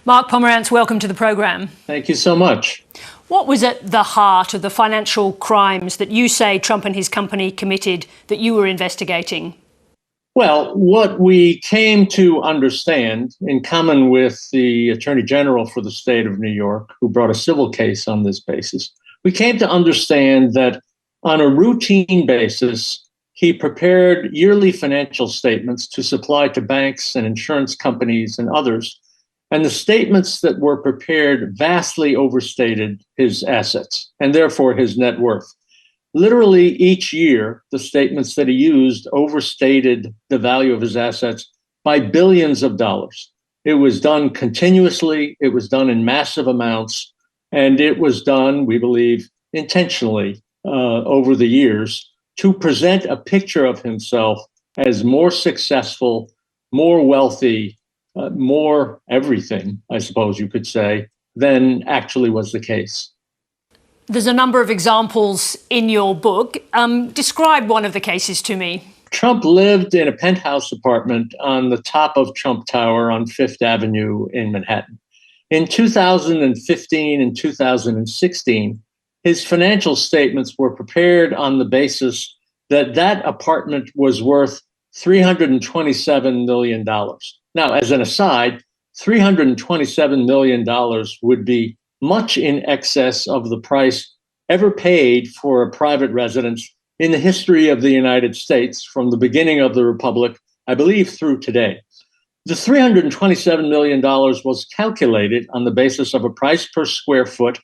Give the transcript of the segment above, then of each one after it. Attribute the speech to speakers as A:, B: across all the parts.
A: Mark Pomerantz, welcome to the programme.
B: Thank you so much.
A: What was at the heart of the financial crimes that you say Trump and his company committed that you were investigating?
B: Well, what we came to understand, in common with the Attorney General for the state of New York, who brought a civil case on this basis, we came to understand that on a routine basis, he prepared yearly financial statements to supply to banks and insurance companies and others. And the statements that were prepared vastly overstated his assets and therefore his net worth. Literally each year, the statements that he used overstated the value of his assets by billions of dollars. It was done continuously, it was done in massive amounts, and it was done, we believe, intentionally over the years to present a picture of himself as more successful, more wealthy, more everything, I suppose you could say, than actually was the case.
A: There's a number of examples in your book. Describe one of the cases to me.
B: Trump lived in a penthouse apartment on the top of Trump Tower on Fifth Avenue in Manhattan. In 2015 and 2016, his financial statements were prepared on the basis that that apartment was worth $327 million. Now, as an aside, $327 million would be much in excess of the price ever paid for a private residence in the history of the United States from the beginning of the Republic, I believe, through today. The $327 million was calculated on the basis of a price per square foot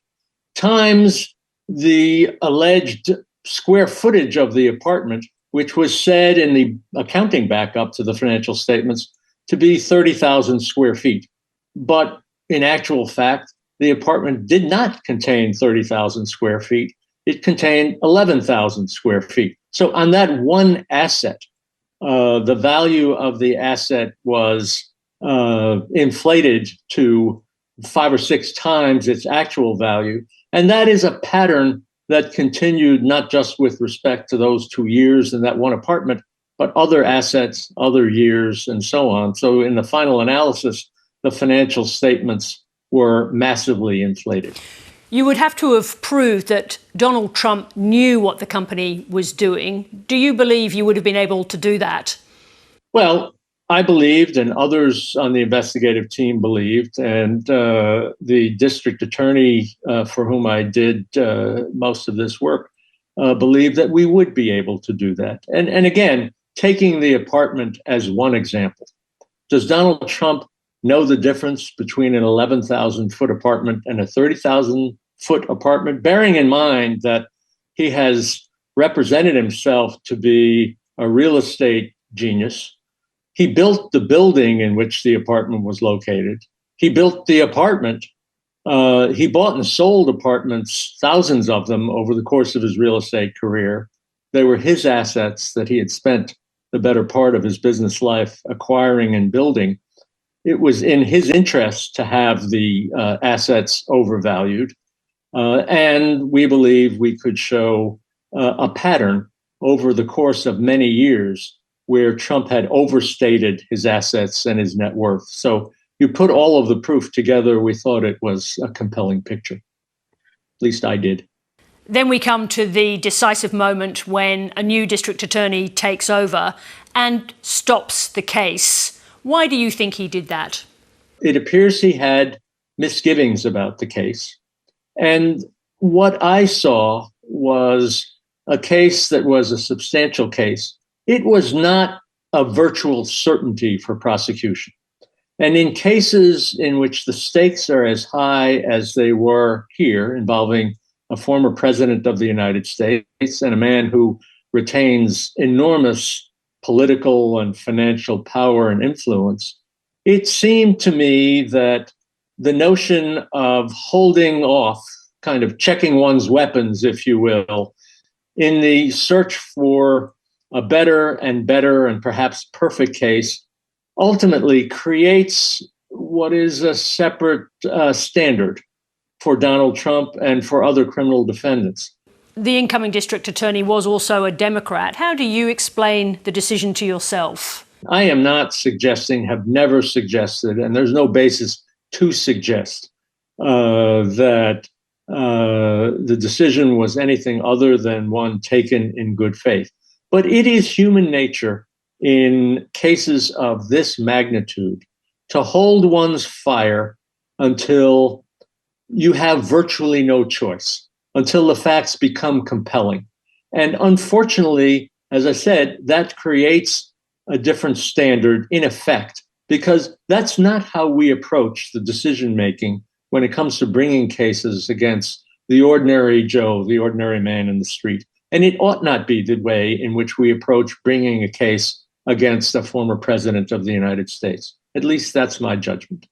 B: times the alleged square footage of the apartment, which was said in the accounting backup to the financial statements to be 30,000 square feet. But in actual fact, the apartment did not contain 30,000 square feet. It contained 11,000 square feet. So on that one asset, the value of the asset was inflated to 5 or 6 times its actual value. And that is a pattern that continued not just with respect to those 2 years in that one apartment, but other assets, other years, and so on. So in the final analysis, the financial statements were massively inflated.
A: You would have to have proved that Donald Trump knew what the company was doing. Do you believe you would have been able to do that?
B: Well, I believed, and others on the investigative team believed, and the district attorney for whom I did most of this work believed that we would be able to do that. And again, taking the apartment as one example, does Donald Trump know the difference between an 11,000-foot apartment and a 30,000-foot apartment, bearing in mind that he has represented himself to be a real estate genius? He built the building in which the apartment was located. He built the apartment. He bought and sold apartments, thousands of them, over the course of his real estate career. They were his assets that he had spent the better part of his business life acquiring and building. It was in his interest to have the assets overvalued. And we believe we could show a pattern over the course of many years where Trump had overstated his assets and his net worth. So you put all of the proof together, we thought it was a compelling picture. At least I did.
A: Then we come to the decisive moment when a new district attorney takes over and stops the case. Why do you think he did that?
B: It appears he had misgivings about the case. And what I saw was a case that was a substantial case. It was not a virtual certainty for prosecution. And in cases in which the stakes are as high as they were here, involving a former president of the United States and a man who retains enormous political and financial power and influence, it seemed to me that the notion of holding off, kind of checking one's weapons, if you will, in the search for a better and perhaps perfect case, ultimately creates what is a separate standard for Donald Trump and for other criminal defendants.
A: The incoming district attorney was also a Democrat. How do you explain the decision to yourself?
B: I am not suggesting, have never suggested, and there's no basis to suggest that the decision was anything other than one taken in good faith. But it is human nature in cases of this magnitude to hold one's fire until you have virtually no choice, until the facts become compelling. And unfortunately, as I said, that creates a different standard in effect, because that's not how we approach the decision making when it comes to bringing cases against the ordinary Joe, the ordinary man in the street. And it ought not be the way in which we approach bringing a case against a former president of the United States. At least that's my judgment.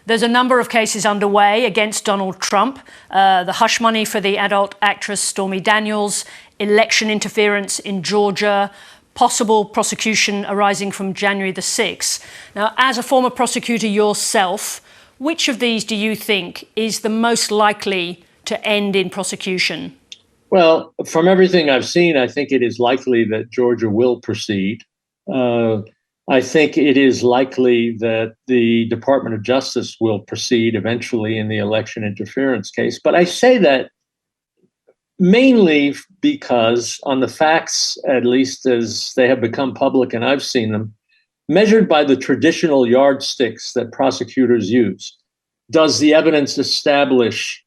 A: There's a number of cases underway against Donald Trump, the hush money for the adult actress Stormy Daniels, election interference in Georgia, possible prosecution arising from January the 6th. Now, as a former prosecutor yourself, which of these do you think is the most likely to end in prosecution?
B: Well, from everything I've seen, I think it is likely that Georgia will proceed. I think it is likely that the Department of Justice will proceed eventually in the election interference case. But I say that mainly because on the facts, at least as they have become public and I've seen them, measured by the traditional yardsticks that prosecutors use, does the evidence establish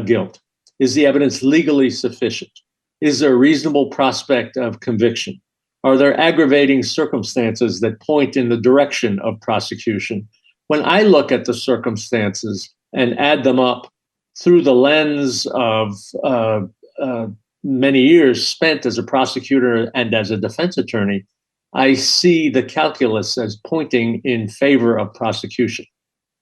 B: guilt? Is the evidence legally sufficient? Is there a reasonable prospect of conviction? Are there aggravating circumstances that point in the direction of prosecution? When I look at the circumstances and add them up through the lens of many years spent as a prosecutor and as a defense attorney, I see the calculus as pointing in favor of prosecution.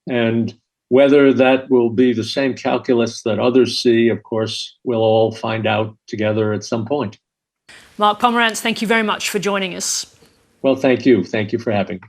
B: And whether that will be the same calculus that others see, of course, we'll all find out together at some point.
A: Mark Pomerantz, thank you very much for joining us.
B: Well, thank you. Thank you for having me.